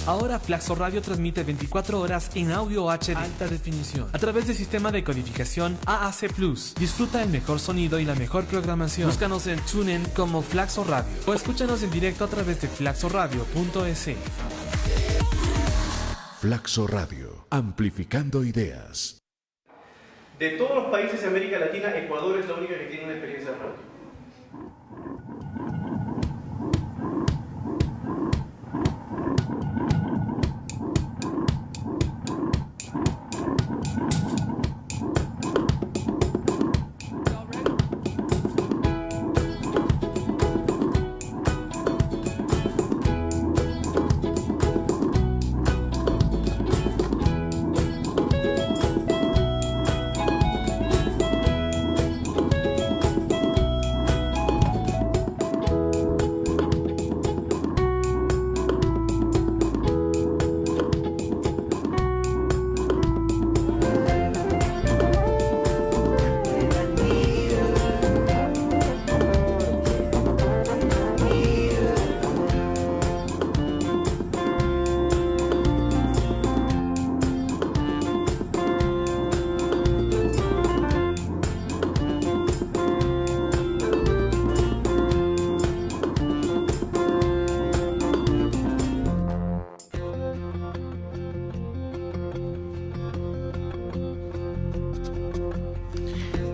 Ahora Flaxo Radio transmite 24 horas en audio HD alta definición a través del sistema de codificación AAC+. Disfruta el mejor sonido y la mejor programación. Búscanos en TuneIn como Flaxo Radio o escúchanos en directo a través de flaxoradio.es. Flaxo Radio, amplificando ideas. De todos los países de América Latina, Ecuador es la única que tiene una experiencia de radio.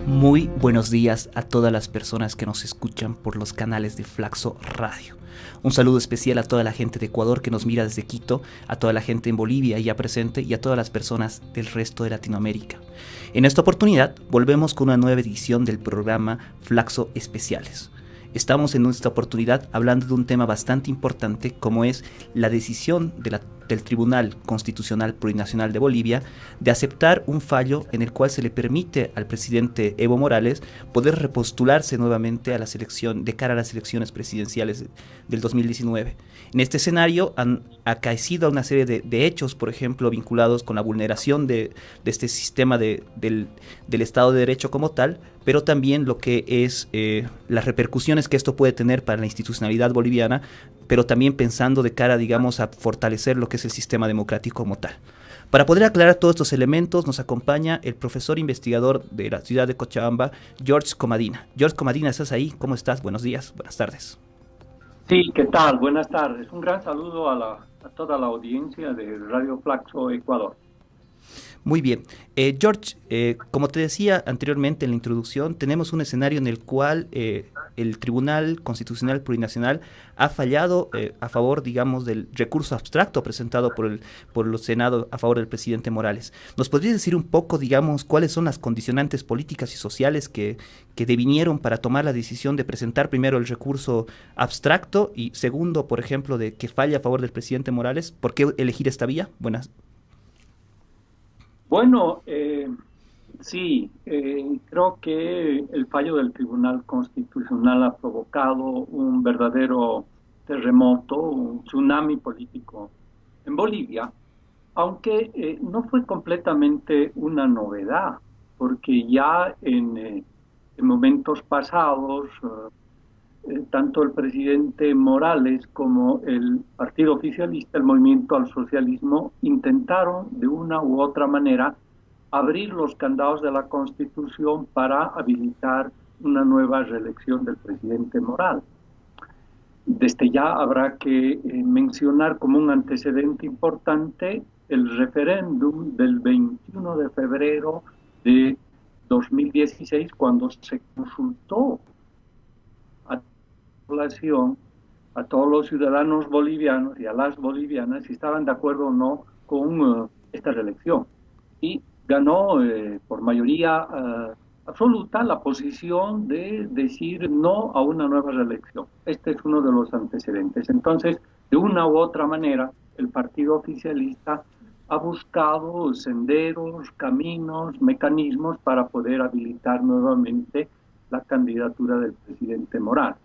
Muy buenos días a todas las personas que nos escuchan por los canales de Flaxo Radio. Un saludo especial a toda la gente de Ecuador que nos mira desde Quito, a toda la gente en Bolivia ya presente y a todas las personas del resto de Latinoamérica. En esta oportunidad volvemos con una nueva edición del programa Flaxo Especiales. Estamos en esta oportunidad hablando de un tema bastante importante como es la decisión del Tribunal Constitucional Plurinacional de Bolivia de aceptar un fallo en el cual se le permite al presidente Evo Morales poder repostularse nuevamente a la selección, de cara a las elecciones presidenciales del 2019. En este escenario han acaecido una serie de hechos, por ejemplo, vinculados con la vulneración de este sistema del Estado de Derecho como tal, pero también lo que es las repercusiones que esto puede tener para la institucionalidad boliviana, pero también pensando de cara, digamos, a fortalecer lo que es el sistema democrático como tal. Para poder aclarar todos estos elementos nos acompaña el profesor investigador de la ciudad de Cochabamba, George Comadina. George Comadina, ¿estás ahí? ¿Cómo estás? Buenos días, buenas tardes. Sí, ¿qué tal? Buenas tardes. Un gran saludo a toda la audiencia de Radio Flaxo Ecuador. Muy bien. George, como te decía anteriormente en la introducción, tenemos un escenario en el cual el Tribunal Constitucional Plurinacional ha fallado a favor, digamos, del recurso abstracto presentado por el Senado a favor del presidente Morales. ¿Nos podrías decir un poco, digamos, cuáles son las condicionantes políticas y sociales que devinieron para tomar la decisión de presentar primero el recurso abstracto y segundo, por ejemplo, de que falle a favor del presidente Morales? ¿Por qué elegir esta vía? Buenas. Bueno, sí, creo que el fallo del Tribunal Constitucional ha provocado un verdadero terremoto, un tsunami político en Bolivia, aunque no fue completamente una novedad, porque ya en momentos pasados, tanto el presidente Morales como el partido oficialista, el Movimiento al Socialismo, intentaron de una u otra manera abrir los candados de la Constitución para habilitar una nueva reelección del presidente Morales. Desde ya habrá que mencionar como un antecedente importante el referéndum del 21 de febrero de 2016, cuando se consultó a todos los ciudadanos bolivianos y a las bolivianas si estaban de acuerdo o no con esta reelección. Y ganó por mayoría absoluta la posición de decir no a una nueva reelección. Este es uno de los antecedentes. Entonces, de una u otra manera, el partido oficialista ha buscado senderos, caminos, mecanismos para poder habilitar nuevamente la candidatura del presidente Morales.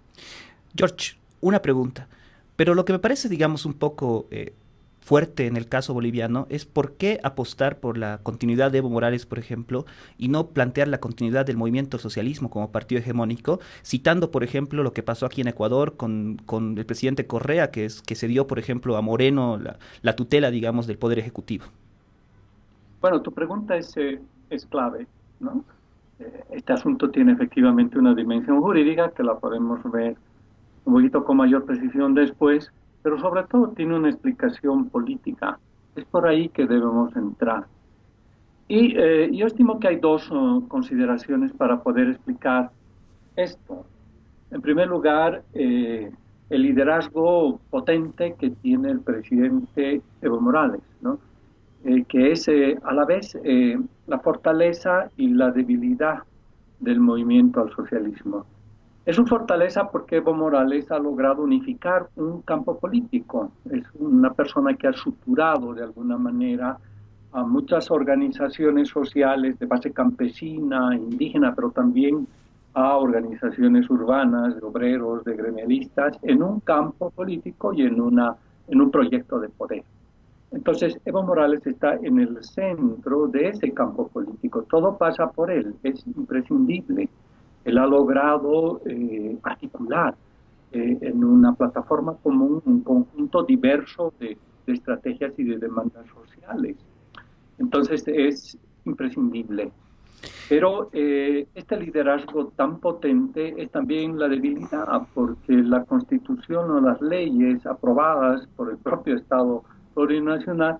George, una pregunta, pero lo que me parece, digamos, un poco fuerte en el caso boliviano es por qué apostar por la continuidad de Evo Morales, por ejemplo, y no plantear la continuidad del movimiento socialismo como partido hegemónico, citando, por ejemplo, lo que pasó aquí en Ecuador con el presidente Correa, que se dio, por ejemplo, a Moreno la tutela, digamos, del Poder Ejecutivo. Bueno, tu pregunta es clave, ¿no? Este asunto tiene efectivamente una dimensión jurídica que la podemos ver un poquito con mayor precisión después, pero sobre todo tiene una explicación política. Es por ahí que debemos entrar. Y yo estimo que hay dos consideraciones para poder explicar esto. En primer lugar, el liderazgo potente que tiene el presidente Evo Morales, ¿no? Que es a la vez la fortaleza y la debilidad del movimiento al socialismo. Es su fortaleza porque Evo Morales ha logrado unificar un campo político. Es una persona que ha suturado de alguna manera a muchas organizaciones sociales de base campesina, indígena, pero también a organizaciones urbanas, de obreros, de gremialistas, en un campo político y en un proyecto de poder. Entonces, Evo Morales está en el centro de ese campo político. Todo pasa por él, es imprescindible. Él ha logrado articular en una plataforma común un conjunto diverso de estrategias y de demandas sociales. Entonces, es imprescindible. Pero este liderazgo tan potente es también la debilidad, porque la Constitución o las leyes aprobadas por el propio Estado plurinacional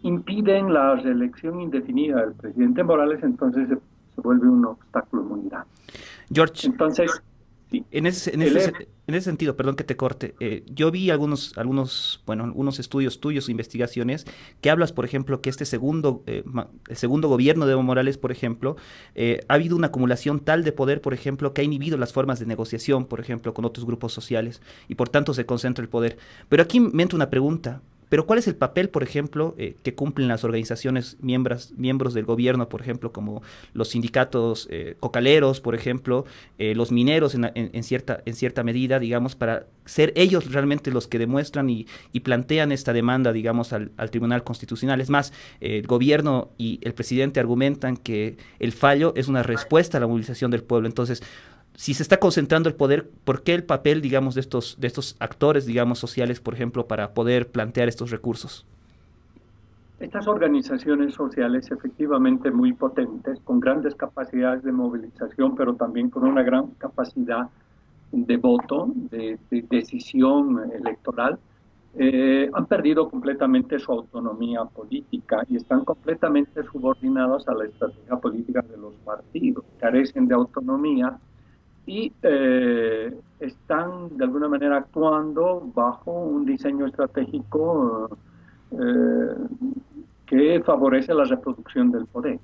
impiden la reelección indefinida del presidente Morales, entonces se vuelve un obstáculo muy grande. George, entonces, sí, en ese sentido, perdón que te corte, yo vi algunos estudios tuyos, investigaciones, que hablas, por ejemplo, que el segundo gobierno de Evo Morales, por ejemplo, ha habido una acumulación tal de poder, por ejemplo, que ha inhibido las formas de negociación, por ejemplo, con otros grupos sociales, y por tanto se concentra el poder. Pero aquí me entra una pregunta. Pero ¿cuál es el papel, por ejemplo, que cumplen las organizaciones miembros del gobierno, por ejemplo, como los sindicatos cocaleros, por ejemplo, los mineros en cierta medida, digamos, para ser ellos realmente los que demuestran y plantean esta demanda, digamos, al Tribunal Constitucional? Es más, el gobierno y el presidente argumentan que el fallo es una respuesta a la movilización del pueblo. Entonces, si se está concentrando el poder, ¿por qué el papel, digamos, de estos actores, digamos, sociales, por ejemplo, para poder plantear estos recursos? Estas organizaciones sociales efectivamente muy potentes, con grandes capacidades de movilización, pero también con una gran capacidad de voto, de decisión electoral, han perdido completamente su autonomía política y están completamente subordinados a la estrategia política de los partidos. Carecen de autonomía y están de alguna manera actuando bajo un diseño estratégico que favorece la reproducción del poder.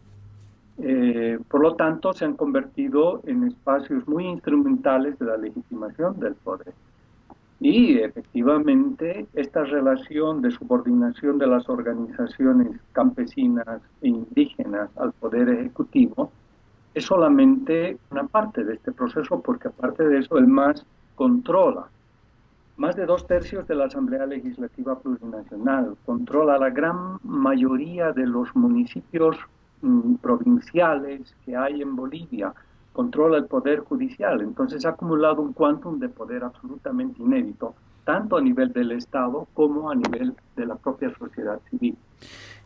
Por lo tanto, se han convertido en espacios muy instrumentales de la legitimación del poder. Y efectivamente, esta relación de subordinación de las organizaciones campesinas e indígenas al poder ejecutivo es solamente una parte de este proceso, porque aparte de eso, el MAS controla más de 2/3 de la Asamblea Legislativa Plurinacional, controla la gran mayoría de los municipios provinciales que hay en Bolivia, controla el Poder Judicial. Entonces ha acumulado un quantum de poder absolutamente inédito, tanto a nivel del Estado como a nivel de la propia sociedad civil.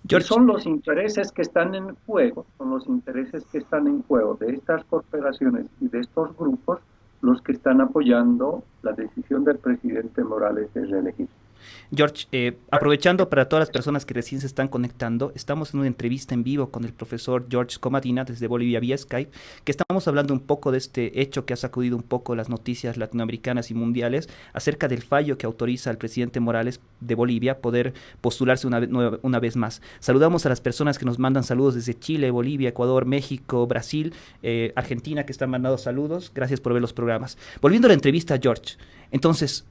George, son los intereses que están en juego, de estas corporaciones y de estos grupos los que están apoyando la decisión del presidente Morales de reelegir. George, aprovechando para todas las personas que recién se están conectando, estamos en una entrevista en vivo con el profesor George Comadina desde Bolivia vía Skype, que estamos hablando un poco de este hecho que ha sacudido un poco las noticias latinoamericanas y mundiales acerca del fallo que autoriza al presidente Morales de Bolivia poder postularse una vez más. Saludamos a las personas que nos mandan saludos desde Chile, Bolivia, Ecuador, México, Brasil, Argentina, que están mandando saludos. Gracias por ver los programas. Volviendo a la entrevista, George, entonces,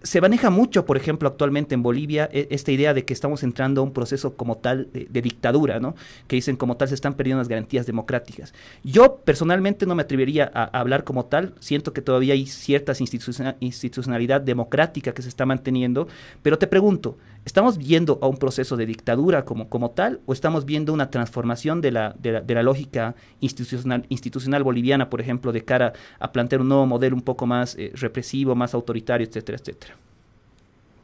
Se maneja mucho, por ejemplo, actualmente en Bolivia, esta idea de que estamos entrando a un proceso como tal de dictadura, ¿no? Que dicen como tal se están perdiendo las garantías democráticas. Yo personalmente no me atrevería a hablar como tal, siento que todavía hay cierta institucionalidad democrática que se está manteniendo, pero te pregunto, ¿estamos yendo a un proceso de dictadura como tal o estamos viendo una transformación de la lógica institucional boliviana, por ejemplo, de cara a plantear un nuevo modelo un poco más represivo, más autoritario, etcétera, etcétera?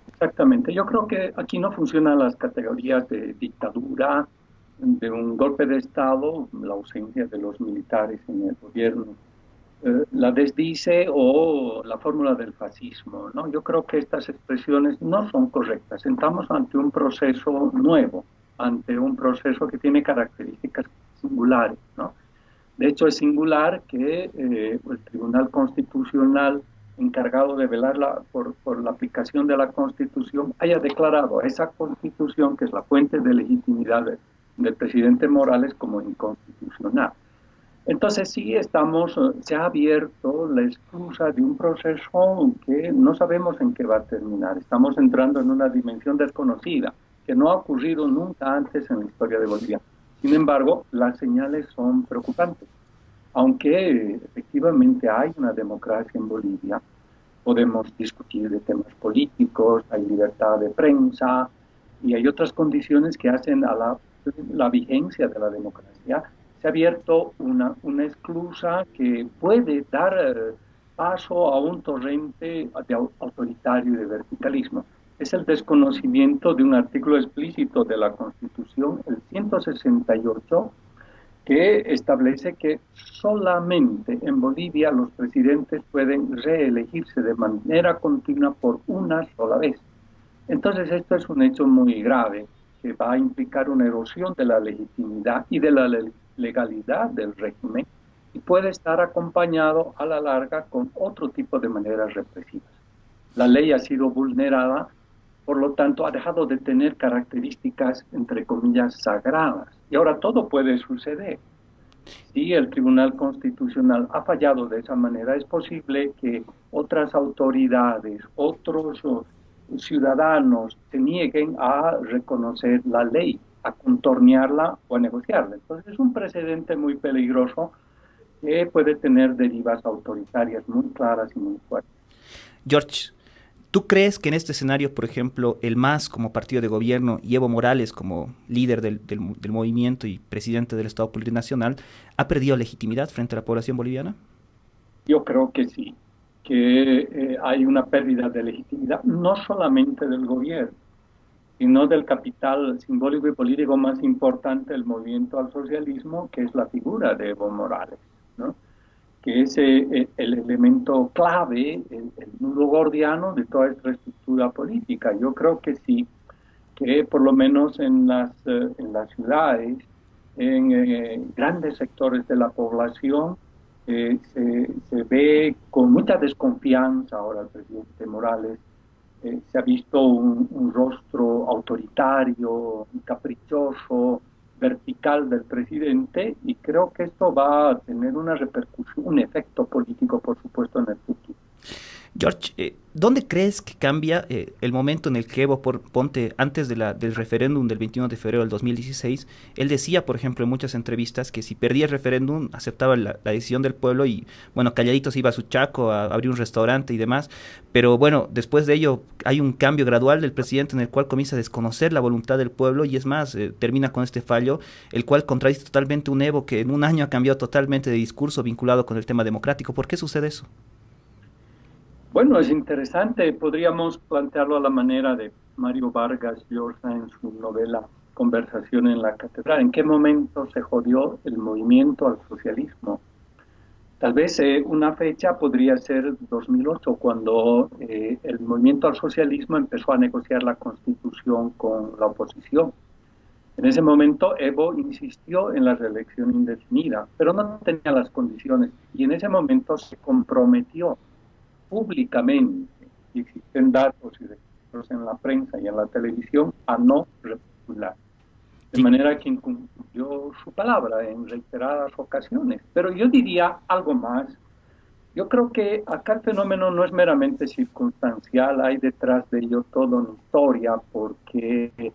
Exactamente. Yo creo que aquí no funcionan las categorías de dictadura, de un golpe de Estado, la ausencia de los militares en el gobierno, la desdice o la fórmula del fascismo, ¿no? Yo creo que estas expresiones no son correctas. Estamos ante un proceso nuevo, ante un proceso que tiene características singulares, ¿no? De hecho, es singular que el Tribunal Constitucional encargado de velar por la aplicación de la Constitución haya declarado a esa Constitución, que es la fuente de legitimidad del presidente Morales, como inconstitucional. Entonces sí se ha abierto la excusa de un proceso que no sabemos en qué va a terminar. Estamos entrando en una dimensión desconocida, que no ha ocurrido nunca antes en la historia de Bolivia. Sin embargo, las señales son preocupantes. Aunque efectivamente hay una democracia en Bolivia, podemos discutir de temas políticos, hay libertad de prensa y hay otras condiciones que hacen a la vigencia de la democracia. Se ha abierto una esclusa que puede dar paso a un torrente autoritario y de verticalismo. Es el desconocimiento de un artículo explícito de la Constitución, el 168, que establece que solamente en Bolivia los presidentes pueden reelegirse de manera continua por una sola vez. Entonces esto es un hecho muy grave que va a implicar una erosión de la legitimidad y de la legalidad del régimen y puede estar acompañado a la larga con otro tipo de maneras represivas. La ley ha sido vulnerada, por lo tanto ha dejado de tener características, entre comillas, sagradas. Y ahora todo puede suceder. Si el Tribunal Constitucional ha fallado de esa manera, es posible que otras autoridades, otros ciudadanos se nieguen a reconocer la ley, a contornearla o a negociarla. Entonces es un precedente muy peligroso que puede tener derivas autoritarias muy claras y muy fuertes. George, ¿tú crees que en este escenario, por ejemplo, el MAS como partido de gobierno y Evo Morales como líder del movimiento y presidente del Estado Plurinacional ha perdido legitimidad frente a la población boliviana? Yo creo que sí, que hay una pérdida de legitimidad, no solamente del gobierno, sino del capital simbólico y político más importante del movimiento al socialismo, que es la figura de Evo Morales, ¿no? Que es el elemento clave, el nudo gordiano de toda esta estructura política. Yo creo que sí, que por lo menos en las ciudades, en grandes sectores de la población, se ve con mucha desconfianza ahora el presidente Morales. Se ha visto un rostro autoritario, caprichoso, vertical del presidente, y creo que esto va a tener una repercusión, un efecto político, por supuesto, en el futuro. George, ¿dónde crees que cambia el momento en el que Evo, ponte antes del referéndum del 21 de febrero del 2016, él decía, por ejemplo, en muchas entrevistas que si perdía el referéndum aceptaba la decisión del pueblo y, bueno, calladito se iba a su chaco a abrir un restaurante y demás, pero bueno, después de ello hay un cambio gradual del presidente en el cual comienza a desconocer la voluntad del pueblo y es más, termina con este fallo, el cual contradice totalmente un Evo que en un año ha cambiado totalmente de discurso vinculado con el tema democrático. ¿Por qué sucede eso? Bueno, es interesante. Podríamos plantearlo a la manera de Mario Vargas Llosa en su novela Conversación en la Catedral. ¿En qué momento se jodió el movimiento al socialismo? Tal vez una fecha podría ser 2008, cuando el movimiento al socialismo empezó a negociar la Constitución con la oposición. En ese momento Evo insistió en la reelección indefinida, pero no tenía las condiciones y en ese momento se comprometió públicamente, y existen datos y registros en la prensa y en la televisión, a no repostular. De manera que incumplió su palabra en reiteradas ocasiones. Pero yo diría algo más. Yo creo que acá el fenómeno no es meramente circunstancial, hay detrás de ello toda una historia, porque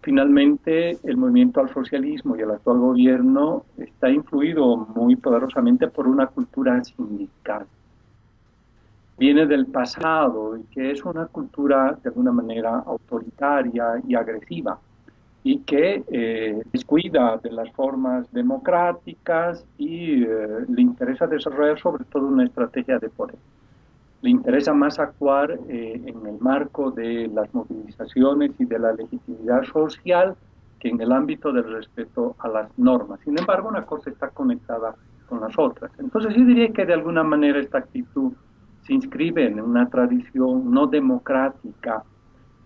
finalmente el movimiento al socialismo y el actual gobierno está influido muy poderosamente por una cultura sindical. Viene del pasado y que es una cultura de alguna manera autoritaria y agresiva y que descuida de las formas democráticas y le interesa desarrollar sobre todo una estrategia de poder. Le interesa más actuar en el marco de las movilizaciones y de la legitimidad social que en el ámbito del respeto a las normas. Sin embargo, una cosa está conectada con las otras. Entonces yo diría que de alguna manera esta actitud se inscribe en una tradición no democrática,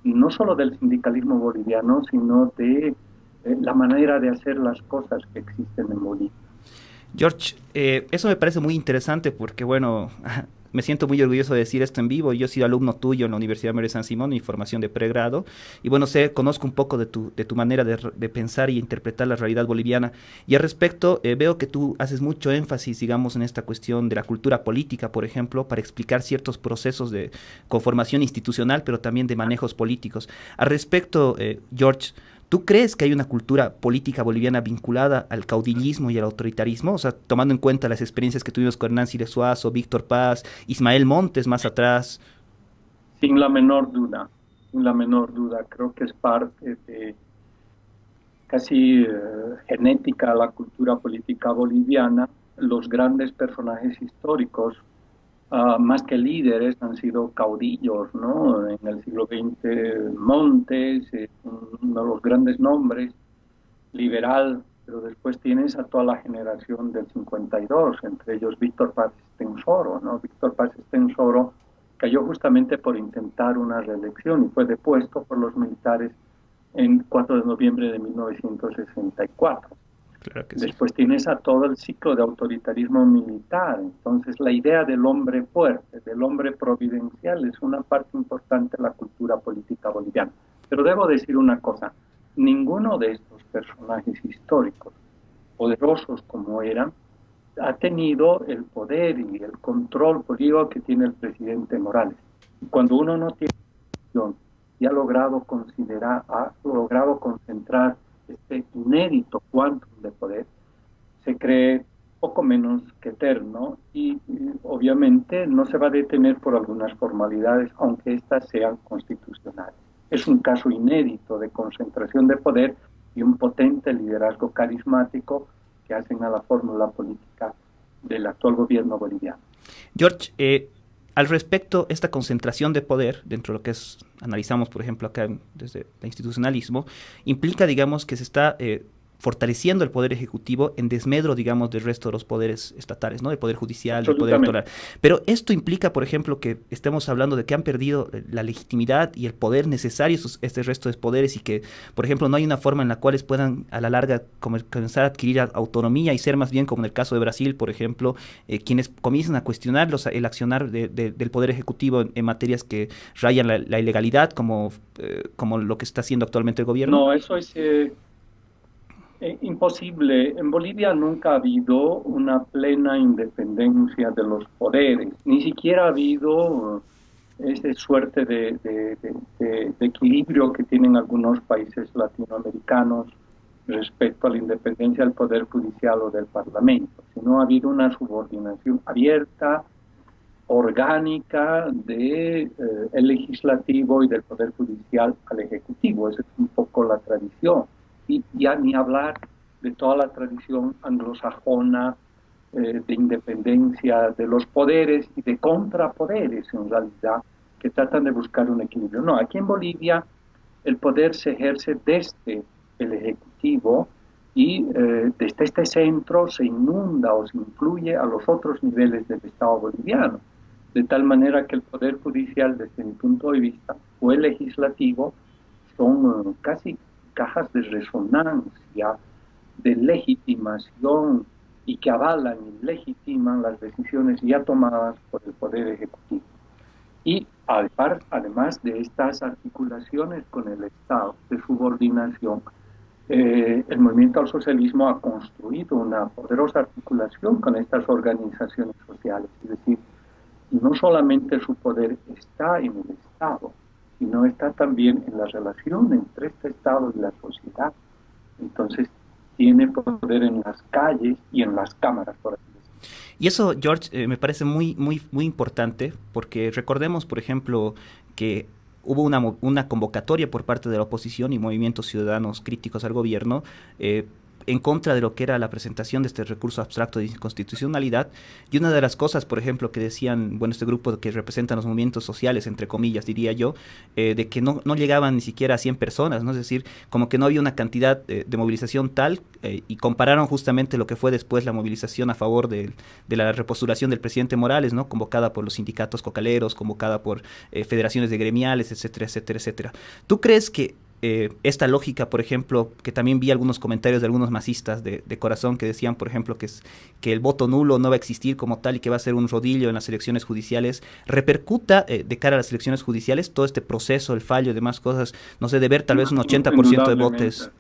y no solo del sindicalismo boliviano, sino de la manera de hacer las cosas que existen en Bolivia. George, eso me parece muy interesante porque, bueno, me siento muy orgulloso de decir esto en vivo. Yo he sido alumno tuyo en la Universidad María de San Simón, en formación de pregrado, y bueno, conozco un poco de tu manera de pensar y interpretar la realidad boliviana. Y al respecto, veo que tú haces mucho énfasis, digamos, en esta cuestión de la cultura política, por ejemplo, para explicar ciertos procesos de conformación institucional, pero también de manejos políticos. Al respecto, George, ¿tú crees que hay una cultura política boliviana vinculada al caudillismo y al autoritarismo? O sea, tomando en cuenta las experiencias que tuvimos con Hernán Siles Suazo, Víctor Paz, Ismael Montes más atrás. Sin la menor duda, sin la menor duda. Creo que es parte de casi genética a la cultura política boliviana. Los grandes personajes históricos, más que líderes, han sido caudillos, ¿no? En el siglo XX, Montes, uno de los grandes nombres, liberal, pero después tienes a toda la generación del 52, entre ellos Víctor Paz Estenssoro, ¿no? Víctor Paz Estenssoro cayó justamente por intentar una reelección y fue depuesto por los militares en 4 de noviembre de 1964. Claro que sí. Después tienes a todo el ciclo de autoritarismo militar. Entonces, la idea del hombre fuerte, del hombre providencial, es una parte importante de la cultura política boliviana. Pero debo decir una cosa, ninguno de estos personajes históricos, poderosos como eran, ha tenido el poder y el control político que tiene el presidente Morales. Cuando uno no tiene visión y ha logrado concentrar este inédito quantum de poder, se cree poco menos que eterno y obviamente no se va a detener por algunas formalidades, aunque éstas sean constitucionales. Es un caso inédito de concentración de poder y un potente liderazgo carismático que hacen a la fórmula política del actual gobierno boliviano. George, al respecto, esta concentración de poder, dentro de lo que analizamos, por ejemplo, acá desde el institucionalismo, implica, digamos, que se está fortaleciendo el poder ejecutivo en desmedro, digamos, del resto de los poderes estatales, ¿no? Del poder judicial, del poder electoral. Pero esto implica, por ejemplo, que estemos hablando de que han perdido la legitimidad y el poder necesarios este resto de poderes y que, por ejemplo, no hay una forma en la cual puedan a la larga comenzar a adquirir autonomía y ser más bien, como en el caso de Brasil, por ejemplo, quienes comienzan a cuestionar el accionar del poder ejecutivo en materias que rayan la ilegalidad, como lo que está haciendo actualmente el gobierno. No, eso es imposible. En Bolivia nunca ha habido una plena independencia de los poderes, ni siquiera ha habido esa suerte de equilibrio que tienen algunos países latinoamericanos respecto a la independencia del poder judicial o del parlamento, sino ha habido una subordinación abierta, orgánica del legislativo y del poder judicial al ejecutivo. Esa es un poco la tradición. Y ya ni hablar de toda la tradición anglosajona de independencia de los poderes y de contrapoderes, en realidad, que tratan de buscar un equilibrio. No, aquí en Bolivia el poder se ejerce desde el Ejecutivo y desde este centro se inunda o se influye a los otros niveles del Estado boliviano, de tal manera que el Poder Judicial, desde mi punto de vista, o el Legislativo, son casi cajas de resonancia, de legitimación y que avalan y legitiman las decisiones ya tomadas por el Poder Ejecutivo. Y además de estas articulaciones con el Estado de subordinación, el movimiento al socialismo ha construido una poderosa articulación con estas organizaciones sociales, es decir, no solamente su poder está en el Estado, sino está también en la relación entre este Estado y la sociedad. Entonces, tiene poder en las calles y en las cámaras, por así decirlo. Y eso, George, me parece muy importante, porque recordemos, por ejemplo, que hubo una convocatoria por parte de la oposición y movimientos ciudadanos críticos al gobierno en contra de lo que era la presentación de este recurso abstracto de inconstitucionalidad. Y una de las cosas, por ejemplo, que decían, bueno, este grupo que representan los movimientos sociales, entre comillas, diría yo, de que no llegaban ni siquiera a 100 personas, ¿no? Es decir, como que no había una cantidad de movilización tal, y compararon justamente lo que fue después la movilización a favor de la repostulación del presidente Morales, ¿no? Convocada por los sindicatos cocaleros, convocada por federaciones de gremiales, etcétera, etcétera, etcétera. ¿Tú crees que esta lógica, por ejemplo, que también vi algunos comentarios de algunos masistas de corazón que decían, por ejemplo, que el voto nulo no va a existir como tal y que va a ser un rodillo en las elecciones judiciales, repercuta de cara a las elecciones judiciales todo este proceso, el fallo y demás cosas, no sé, de ver tal vez un 80% de votos?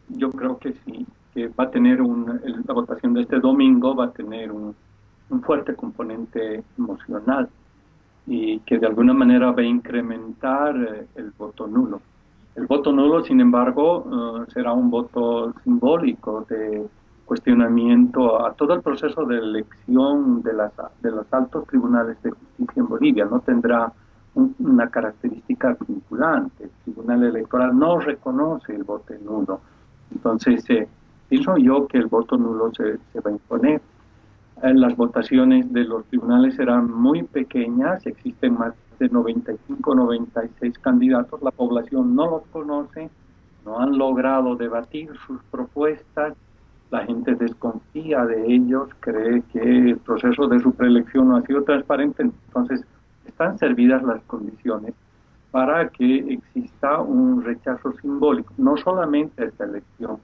Yo creo que sí, que va a tener la votación de este domingo va a tener un fuerte componente emocional, y que de alguna manera va a incrementar el voto nulo. El voto nulo, sin embargo, será un voto simbólico de cuestionamiento a todo el proceso de elección de los altos tribunales de justicia en Bolivia. No tendrá una característica vinculante. El Tribunal Electoral no reconoce el voto nulo. Entonces, pienso yo que el voto nulo se va a imponer. Las votaciones de los tribunales serán muy pequeñas, existen más de 95, 96 candidatos, la población no los conoce, no han logrado debatir sus propuestas, la gente desconfía de ellos, cree que el proceso de su preelección no ha sido transparente, entonces están servidas las condiciones para que exista un rechazo simbólico, no solamente a esta elección,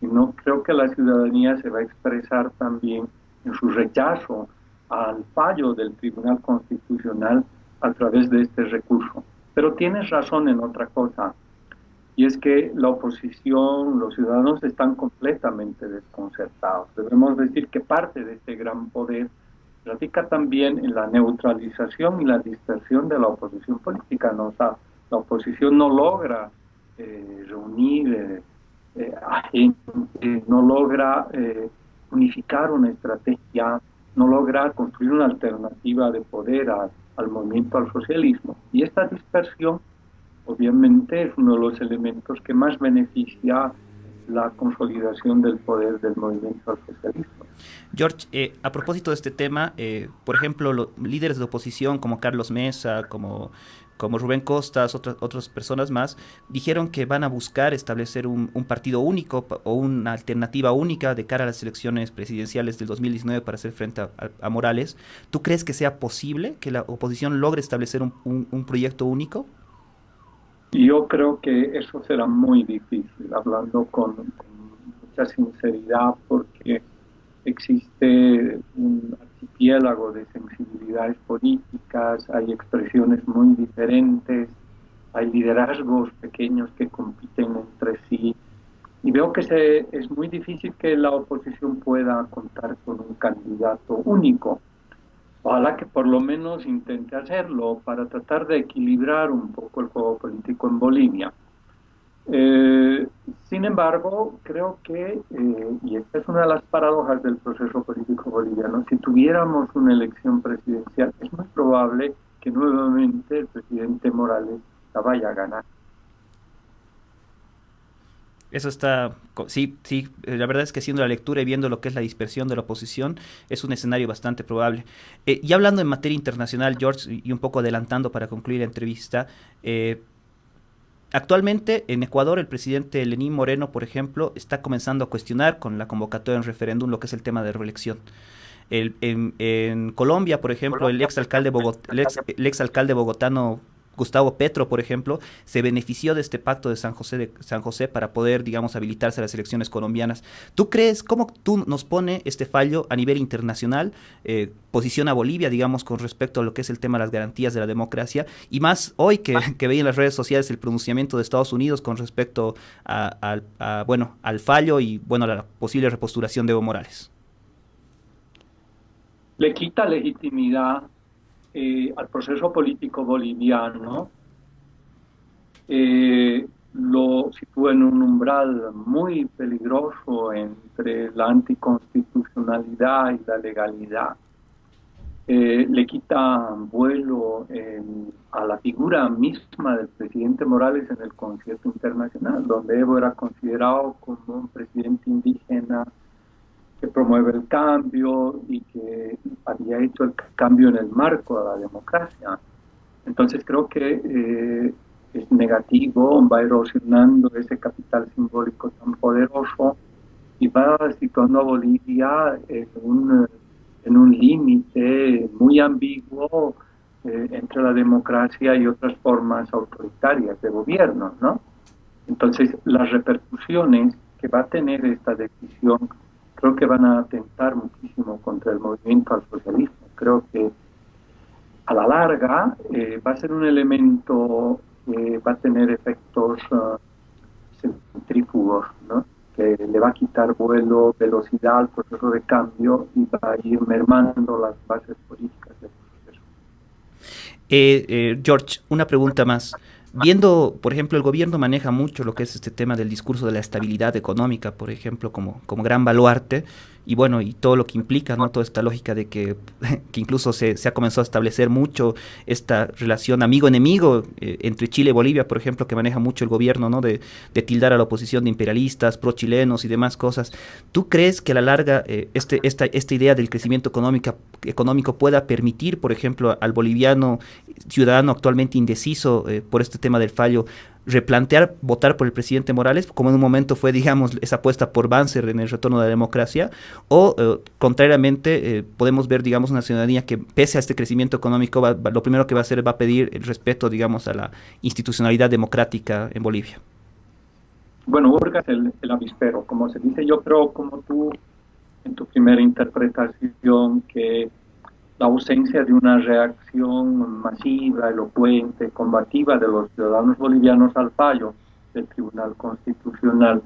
sino creo que la ciudadanía se va a expresar también en su rechazo al fallo del Tribunal Constitucional a través de este recurso. Pero tienes razón en otra cosa, y es que la oposición, los ciudadanos están completamente desconcertados. Debemos decir que parte de este gran poder radica también en la neutralización y la dispersión de la oposición política, ¿no? O sea, la oposición no logra reunir a gente, no logra unificar una estrategia, no logra construir una alternativa de poder al movimiento al socialismo. Y esta dispersión, obviamente, es uno de los elementos que más beneficia la consolidación del poder del movimiento al socialismo. George, a propósito de este tema, por ejemplo, los líderes de oposición como Carlos Mesa, como Rubén Costas, otras personas más, dijeron que van a buscar establecer un partido único o una alternativa única de cara a las elecciones presidenciales del 2019 para hacer frente a Morales. ¿Tú crees que sea posible que la oposición logre establecer un proyecto único? Yo creo que eso será muy difícil, hablando con mucha sinceridad, porque existe un archipiélago de sensibilidades políticas, hay expresiones muy diferentes, hay liderazgos pequeños que compiten entre sí, y veo que es muy difícil que la oposición pueda contar con un candidato único. Ojalá que por lo menos intente hacerlo para tratar de equilibrar un poco el juego político en Bolivia. Sin embargo, creo que, y esta es una de las paradojas del proceso político boliviano, si tuviéramos una elección presidencial, es muy probable que nuevamente el presidente Morales la vaya a ganar. Eso está, sí, la verdad es que haciendo la lectura y viendo lo que es la dispersión de la oposición, es un escenario bastante probable. Y hablando en materia internacional, George, y un poco adelantando para concluir la entrevista, actualmente en Ecuador el presidente Lenín Moreno, por ejemplo, está comenzando a cuestionar con la convocatoria en referéndum lo que es el tema de reelección. En Colombia, por ejemplo, el exalcalde bogotano Gustavo Petro, por ejemplo, se benefició de este pacto de San José para poder, digamos, habilitarse a las elecciones colombianas. ¿Tú crees, cómo tú nos pone este fallo a nivel internacional, posiciona a Bolivia, digamos, con respecto a lo que es el tema de las garantías de la democracia, y más hoy que veía en las redes sociales el pronunciamiento de Estados Unidos con respecto bueno, al fallo y, bueno, a la posible repostulación de Evo Morales? Le quita legitimidad al proceso político boliviano, lo sitúa en un umbral muy peligroso entre la anticonstitucionalidad y la legalidad. Le quita vuelo a la figura misma del presidente Morales en el concierto internacional, donde Evo era considerado como un presidente indígena que promueve el cambio y que había hecho el cambio en el marco de la democracia. Entonces creo que es negativo, va erosionando ese capital simbólico tan poderoso y va situando a Bolivia en un límite muy ambiguo entre la democracia y otras formas autoritarias de gobierno, ¿no? Entonces las repercusiones que va a tener esta decisión creo que van a atentar muchísimo contra el movimiento al socialismo. Creo que a la larga va a ser un elemento que va a tener efectos centrífugos, ¿no? Que le va a quitar vuelo, velocidad al proceso de cambio y va a ir mermando las bases políticas del proceso. George, una pregunta más. Viendo, por ejemplo, el gobierno maneja mucho lo que es este tema del discurso de la estabilidad económica, por ejemplo, como gran baluarte, y bueno, y todo lo que implica, ¿no? Toda esta lógica de que incluso se ha comenzado a establecer mucho esta relación amigo-enemigo entre Chile y Bolivia, por ejemplo, que maneja mucho el gobierno, ¿no? De tildar a la oposición de imperialistas, pro-chilenos y demás cosas. ¿Tú crees que a la larga esta idea del crecimiento económico pueda permitir, por ejemplo, al boliviano ciudadano actualmente indeciso por este tema del fallo, replantear votar por el presidente Morales, como en un momento fue, digamos, esa apuesta por Banzer en el retorno de la democracia, o contrariamente podemos ver, digamos, una ciudadanía que pese a este crecimiento económico lo primero que va a hacer va a pedir el respeto, digamos, a la institucionalidad democrática en Bolivia? Bueno, hurgas el avispero, como se dice. Yo creo, como tú en tu primera interpretación, que la ausencia de una reacción masiva, elocuente, combativa de los ciudadanos bolivianos al fallo del Tribunal Constitucional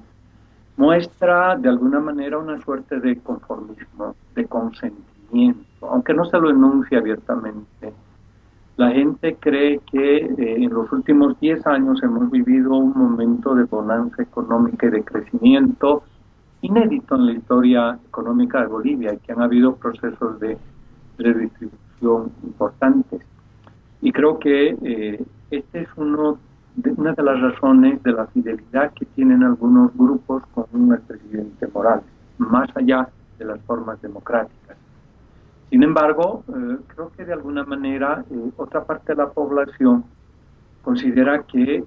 muestra de alguna manera una suerte de conformismo, de consentimiento, aunque no se lo enuncie abiertamente. La gente cree que en los últimos 10 años hemos vivido un momento de bonanza económica y de crecimiento inédito en la historia económica de Bolivia, y que han habido procesos de redistribución importantes. Y creo que este es una de las razones de la fidelidad que tienen algunos grupos con el presidente Morales, más allá de las formas democráticas. Sin embargo, creo que de alguna manera otra parte de la población considera que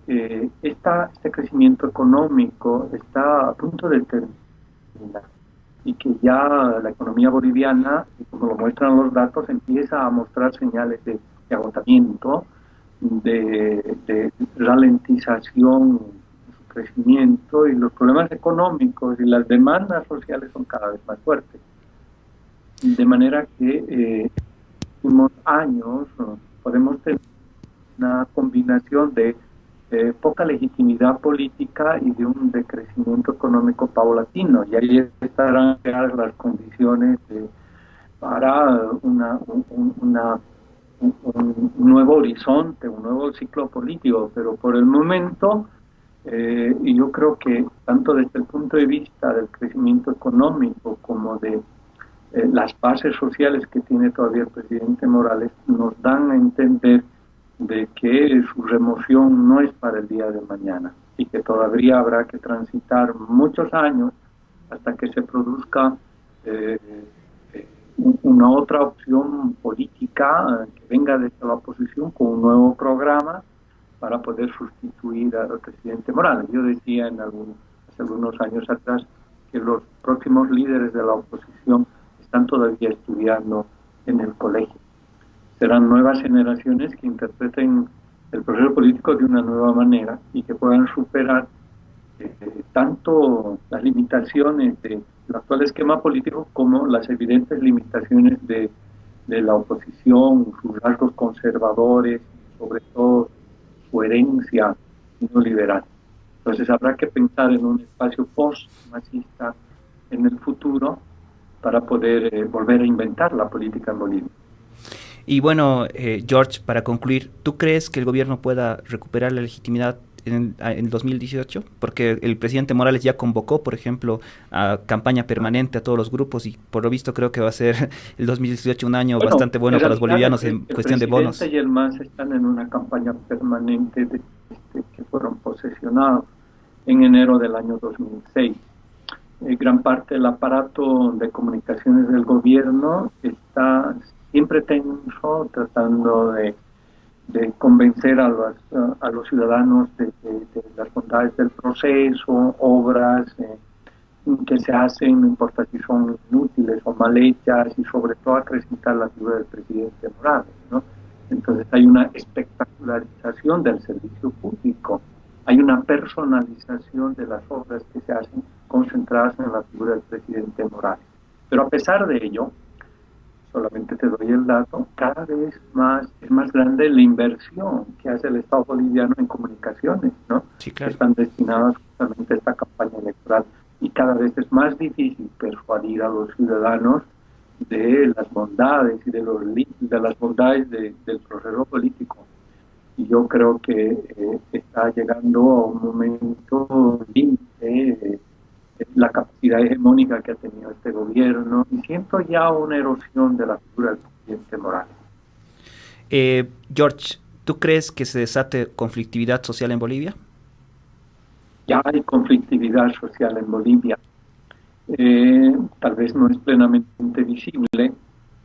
este crecimiento económico está a punto de terminar y que ya la economía boliviana, como lo muestran los datos, empieza a mostrar señales de agotamiento, de ralentización de su crecimiento, y los problemas económicos y las demandas sociales son cada vez más fuertes. De manera que en los últimos años podemos tener una combinación de poca legitimidad política y de un decrecimiento económico paulatino, y ahí estarán creadas las condiciones para un nuevo horizonte, un nuevo ciclo político. Pero por el momento, y yo creo que tanto desde el punto de vista del crecimiento económico como de las bases sociales que tiene todavía el presidente Morales, nos dan a entender de que su remoción no es para el día de mañana, y que todavía habrá que transitar muchos años hasta que se produzca una otra opción política que venga desde la oposición con un nuevo programa para poder sustituir al presidente Morales. Yo decía hace algunos años atrás que los próximos líderes de la oposición están todavía estudiando en el colegio. Serán nuevas generaciones que interpreten el proceso político de una nueva manera y que puedan superar tanto las limitaciones del actual esquema político como las evidentes limitaciones de la oposición, sus rasgos conservadores, sobre todo su herencia neoliberal. Entonces habrá que pensar en un espacio post-machista en el futuro para poder volver a inventar la política en Bolivia. Y bueno, George, para concluir, ¿tú crees que el gobierno pueda recuperar la legitimidad en 2018? Porque el presidente Morales ya convocó, por ejemplo, a campaña permanente a todos los grupos y por lo visto creo que va a ser el 2018 un año bastante bueno para los bolivianos en cuestión de bonos. El presidente y el MAS están en una campaña permanente que fueron posesionados en enero del año 2006. Gran parte del aparato de comunicaciones del gobierno está siempre tenso, tratando de convencer a los ciudadanos de las bondades del proceso, obras que se hacen, no importa si son inútiles o mal hechas, y sobre todo acrecentar la figura del presidente Morales, ¿no? Entonces hay una espectacularización del servicio público, hay una personalización de las obras que se hacen concentradas en la figura del presidente Morales. Pero a pesar de ello, solamente te doy el dato, cada vez es más grande la inversión que hace el Estado boliviano en comunicaciones, ¿no? Sí, claro. Que están destinadas justamente a esta campaña electoral, y cada vez es más difícil persuadir a los ciudadanos de las bondades y de las bondades del proceso político. Y yo creo que está llegando a un momento límite la capacidad hegemónica que ha tenido este gobierno, y siento ya una erosión de la figura del presidente Morales. George, ¿tú crees que se desate conflictividad social en Bolivia? Ya hay conflictividad social en Bolivia. Tal vez no es plenamente visible,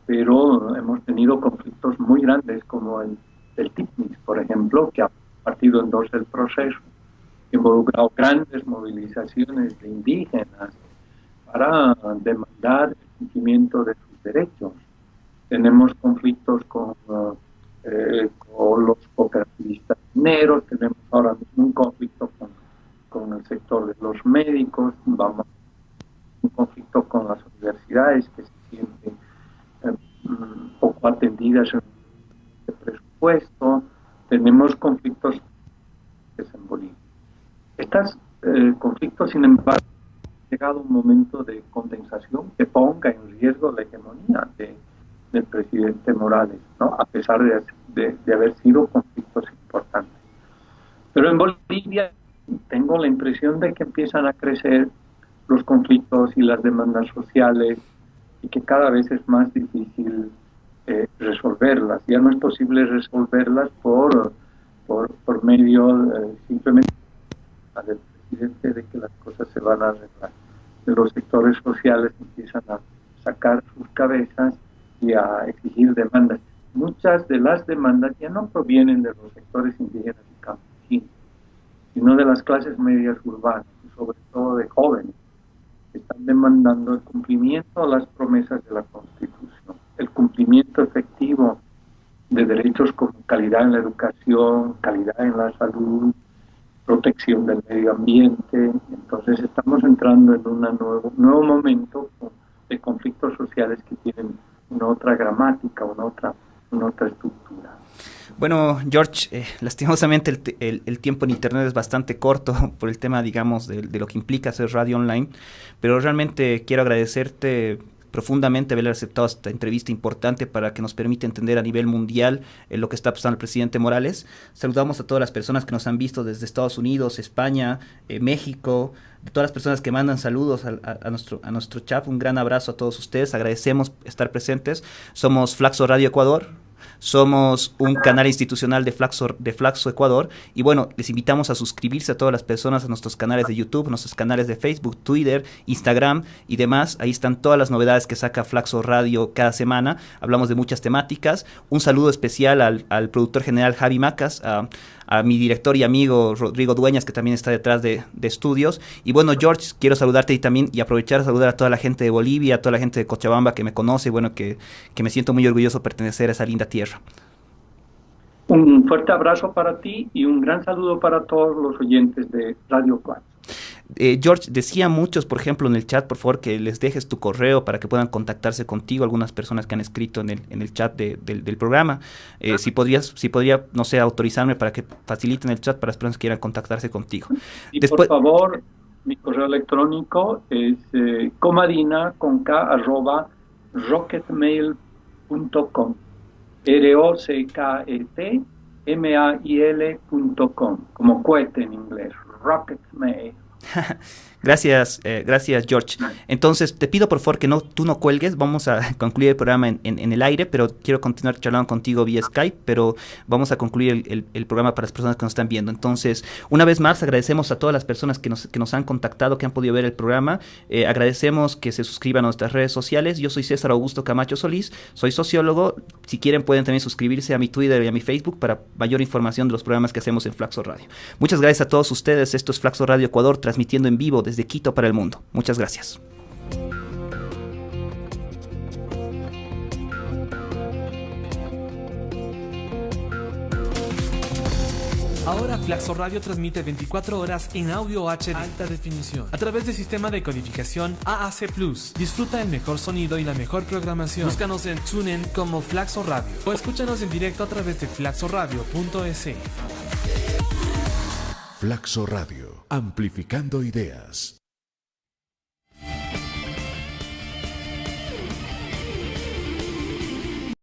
pero hemos tenido conflictos muy grandes como el TICMIS, por ejemplo, que ha partido en dos el proceso, que ha involucrado grandes movilizaciones de indígenas para demandar el cumplimiento de sus derechos. Tenemos conflictos con los cooperativistas mineros, tenemos ahora mismo un conflicto con el sector de los médicos, un conflicto con las universidades que se sienten poco atendidas en el presupuesto, tenemos conflictos en Bolivia. Estos conflictos, sin embargo, ha llegado un momento de condensación que ponga en riesgo la hegemonía del presidente Morales, ¿no? A pesar de haber sido conflictos importantes. Pero en Bolivia tengo la impresión de que empiezan a crecer los conflictos y las demandas sociales, y que cada vez es más difícil resolverlas. Ya no es posible resolverlas por medio simplemente del presidente de que las cosas se van a arreglar. Los sectores sociales empiezan a sacar sus cabezas y a exigir demandas. Muchas de las demandas ya no provienen de los sectores indígenas y campesinos, sino de las clases medias urbanas, y sobre todo de jóvenes, que están demandando el cumplimiento de las promesas de la Constitución, el cumplimiento efectivo de derechos como calidad en la educación, calidad en la salud, protección del medio ambiente. Entonces estamos entrando en un nuevo momento de conflictos sociales que tienen una otra gramática, una otra estructura. Bueno, George, lastimosamente el tiempo en Internet es bastante corto por el tema, digamos, de lo que implica hacer radio online, pero realmente quiero agradecerte profundamente haber aceptado esta entrevista importante para que nos permita entender a nivel mundial lo que está pasando el presidente Morales. Saludamos a todas las personas que nos han visto desde Estados Unidos, España, México, de todas las personas que mandan saludos a nuestro chat. Un gran abrazo a todos ustedes, agradecemos estar presentes. Somos Flaxo Radio Ecuador. Somos un canal institucional de Flaxo Ecuador, y bueno, les invitamos a suscribirse a todas las personas a nuestros canales de YouTube, nuestros canales de Facebook, Twitter, Instagram y demás. Ahí están todas las novedades que saca Flaxo Radio cada semana. Hablamos de muchas temáticas. Un saludo especial al productor general Javi Macas, a mi director y amigo Rodrigo Dueñas, que también está detrás de estudios. Y bueno, George, quiero saludarte y también y aprovechar a saludar a toda la gente de Bolivia, a toda la gente de Cochabamba que me conoce, bueno, que me siento muy orgulloso de pertenecer a esa linda tierra. Un fuerte abrazo para ti y un gran saludo para todos los oyentes de Radio 4. George, decía muchos, por ejemplo, en el chat, por favor, que les dejes tu correo para que puedan contactarse contigo, algunas personas que han escrito en el chat del programa. Si podría, no sé, autorizarme para que faciliten el chat para las personas que quieran contactarse contigo. Y por favor, mi correo electrónico es comadina con k @rocketmail.com. ROCKETMAIL.com, como cohete en inglés, Rocketmail. Gracias, George. Entonces, te pido por favor que tú no cuelgues. Vamos a concluir el programa en el aire, pero quiero continuar charlando contigo vía Skype, pero vamos a concluir el programa para las personas que nos están viendo. Entonces, una vez más, agradecemos a todas las personas que nos han contactado, que han podido ver el programa. Agradecemos que se suscriban a nuestras redes sociales. Yo soy César Augusto Camacho Solís, soy sociólogo. Si quieren, pueden también suscribirse a mi Twitter y a mi Facebook para mayor información de los programas que hacemos en Flaxo Radio. Muchas gracias a todos ustedes. Esto es Flaxo Radio Ecuador, transmitiendo en vivo desde Quito para el mundo. Muchas gracias. Ahora Flaxo Radio transmite 24 horas en audio HD alta definición a través del sistema de codificación AAC+. Disfruta el mejor sonido y la mejor programación. Búscanos en TuneIn como Flaxo Radio o escúchanos en directo a través de flaxoradio.es. Flaxo Radio, amplificando ideas.